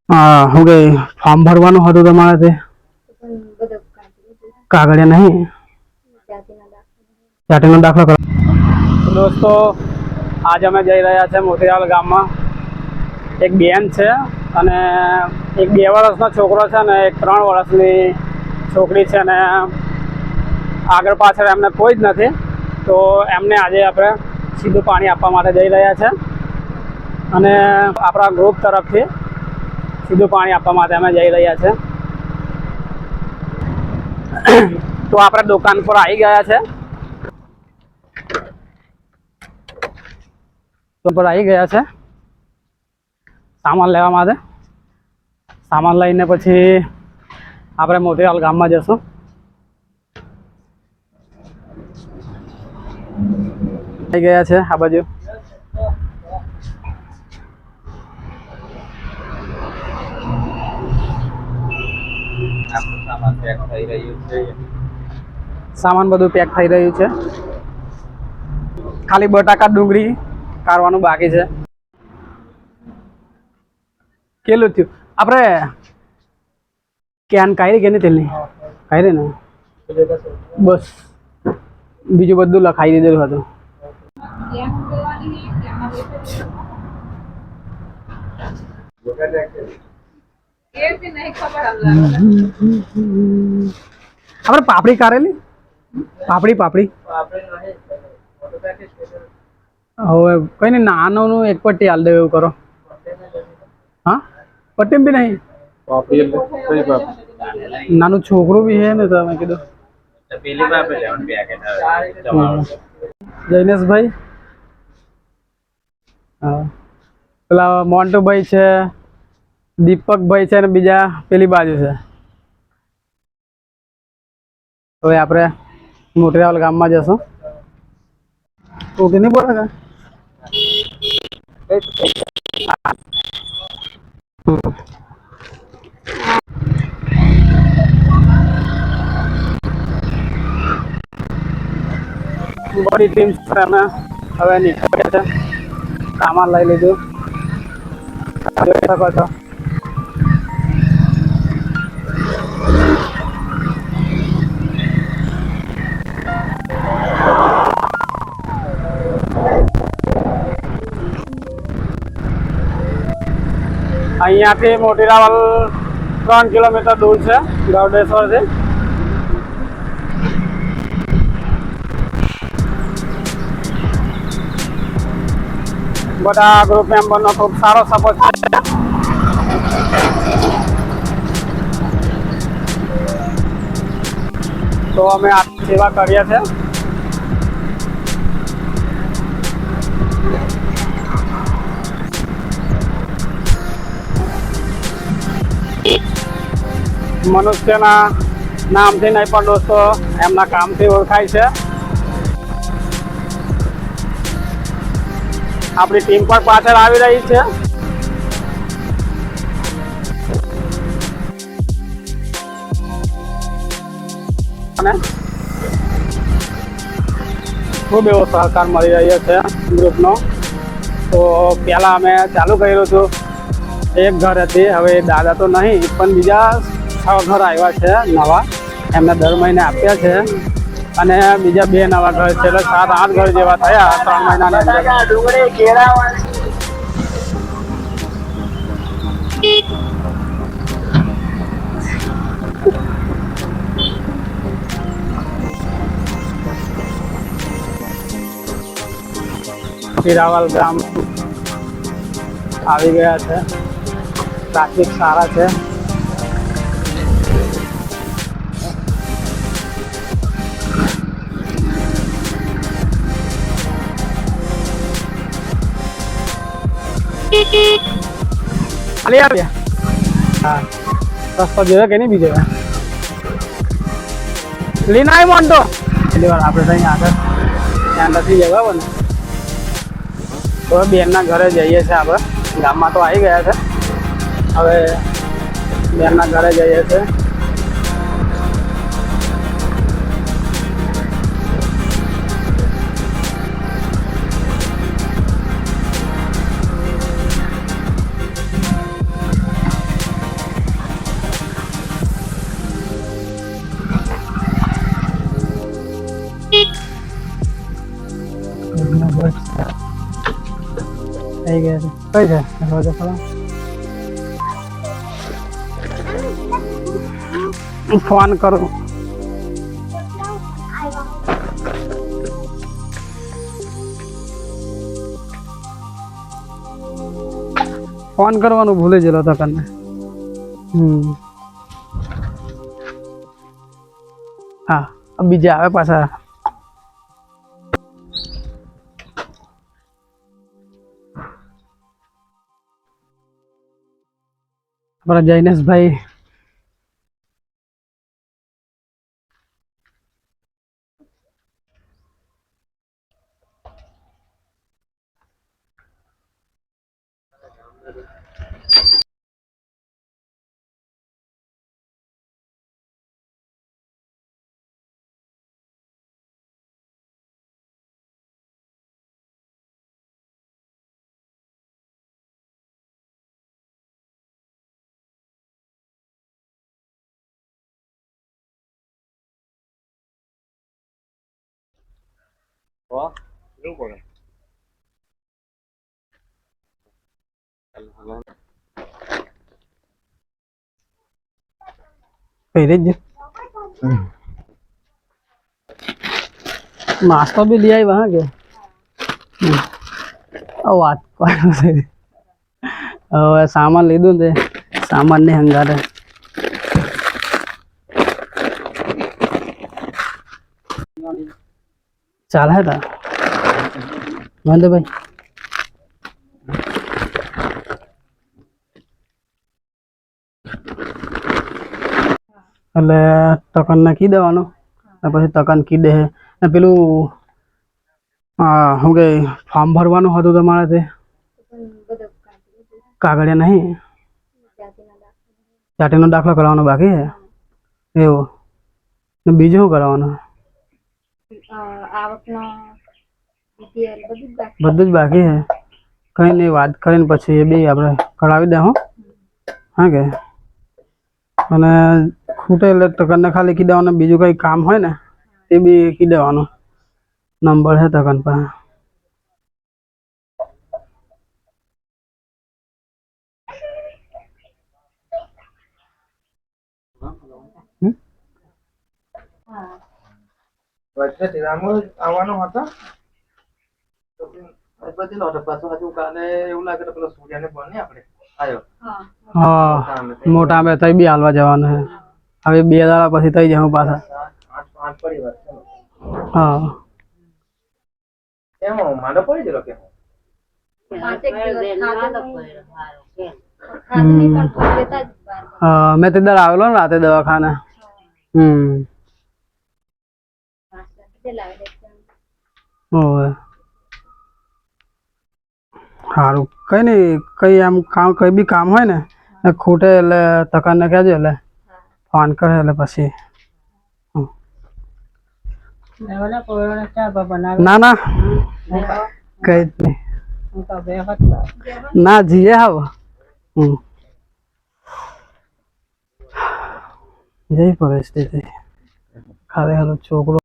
શું કે ફોર્મ ભરવાનું હતું તમારે તે કાગળિયા નહીં જાતિનો દાખલો કરો. દોસ્તો આજે અમે જઈ રહ્યા છે મોતીરાલ ગામમાં. એક બેન છે અને એક 2 વર્ષનો છોકરો છે અને એક 3 વર્ષની છોકરી છે અને આગળ પાછળ એમને કોઈ જ નથી. તો એમને આજે આપણે સીધું પાણી આપવા માટે જઈ રહ્યા છે અને આપણા ગ્રુપ તરફથી સીધું પાણી આપવા માટે અમે જઈ રહ્યા છે. તો આપણે દુકાન પર આવી ગયા છે. સામાન લેવા માટે. સામાન લઈને પછી આપણે મોતીરાલ ગામમાં જશું. આવી ગયા છે આ બાજુ. સામાન બધું પેક થઈ રહ્યું છે. ખાલી બટાકા ડુંગળી કાઢવાનું બાકી છે. કેટલું થયું આપણે કેન કાઢી કે નહીં તેલની કાઢી ને બસ બીજું બધું લખાઈ દીધેલું હતું. આપણે પાપડી કાઢેલી પાપડી હવે કઈ નહીં નાનું એક પટ્ટી હાલ દે એવું કરો. હા પટ્ટી બી નહીં નાનું છોકરું બી છે ને તો મેં કીધું જૈનેશભાઈ હા પેલા મોન્ટુભાઈ છે દીપકભાઈ છે ને બીજા પેલી બાજુ છે. હવે આપણે મોતીરાલ ગામમાં જશું. ઓકે નહીં બોલે કા બધી ટીમ અમે હવે નીકળ્યા છે. સામાન લઈ લીધું જોઈ શકો છો. અહીંયાથી મોતીરાલ 3 કિલોમીટર દૂર છે ગૌડેશ્વરથી. બધા ગ્રુપ મેમ્બરનો ખૂબ સારો સપોર્ટ છે. તો અમે આ સેવા કરીએ છીએ. મનુષ્યના નામથી નહીં પણ દોસ્તો એમના કામથી ઓળખાય છે. આપણી ટીમ પણ પાછળ આવી રહી છે. અને ખૂબ એવો સહકાર મળી રહ્યો છે ગ્રુપનો. તો પહેલાં અમે ચાલુ કર્યું હતું એક ઘર હતી, હવે દાદા તો નહીં પણ બીજા 6 ઘર આવ્યા છે નવા. એમને દર મહિને આપ્યા છે અને બીજા 2 નવા ઘર છે એટલે 7-8 ઘર જેવા થયા 3 મહિનાની અંદર. હીરાવલ ગામ આવી ગયા છે. ટ્રાફિક સારા છે. હા રસ્તો જોયો કે નહીં બીજો લઈને આવી મોન્ટો એટલી વાર આપણે ત્યાં આગળ ત્યાં નથી જવા ને. તો બેનના ઘરે જઈએ છીએ આપણે. ગામમાં તો આવી ગયા છે, હવે બેનના ઘરે જઈએ છીએ. થઈ ગયા છે કઈ છે દરવાજો ખોલો ફોન કરું ફોન કરવાનું ભૂલી ગયેલો હતો કને હા બીજા આવે પાછા આપણા જૈનેશભાઈ પહેરે જ નાસ્તો બી લઈ આવ્યા હા કે વાત હવે સામાન લીધું ને સામાન ની હંગારે ચાલે તા વાંધો ભાઈ એટલે ટકન ને કી દેવાનું પછી ટકન કી દે ને પેલું શું કે ફોર્મ ભરવાનું હતું તમારે તે કાગળિયા નહીં જાતિનો દાખલો કરાવવાનો બાકી છે એવું ને બીજું શું કરાવવાનું બધું જ બાકી છે કઈ નહીં વાત કરીને પછી એ બી આપણે કરાવી દે હો હા કે અને ખૂટે એટલે ટકનને ખાલી કી દેવાનું બીજું કંઈ કામ હોય ને એ બી કી દેવાનું નંબર છે ટકન પાસે આવવાનો હતો એવું લાગે તો પેલો સૂર્યને બને આપણે આવ્યો હા મોટા બે તઈ બી હાલવા જવાનું છે હવે 2 દાડા પછી તઈ જાઉં પાછા 8 પડી વાત હા એમ માંડો પડી ગયો કે મેં તે દર આવેલો ને રાતે દવાખાને સારું કઈ નહીં કઈ આમ કામ કઈ બી કામ હોય ને ખૂટે એટલે તકનને કહેજો એટલે ફોન કરે એટલે પછી ના ના કઈ જ નહીં ના જીએ હાવ જઈ પરિસ્થિતિ ખાલી હાલો છોકરો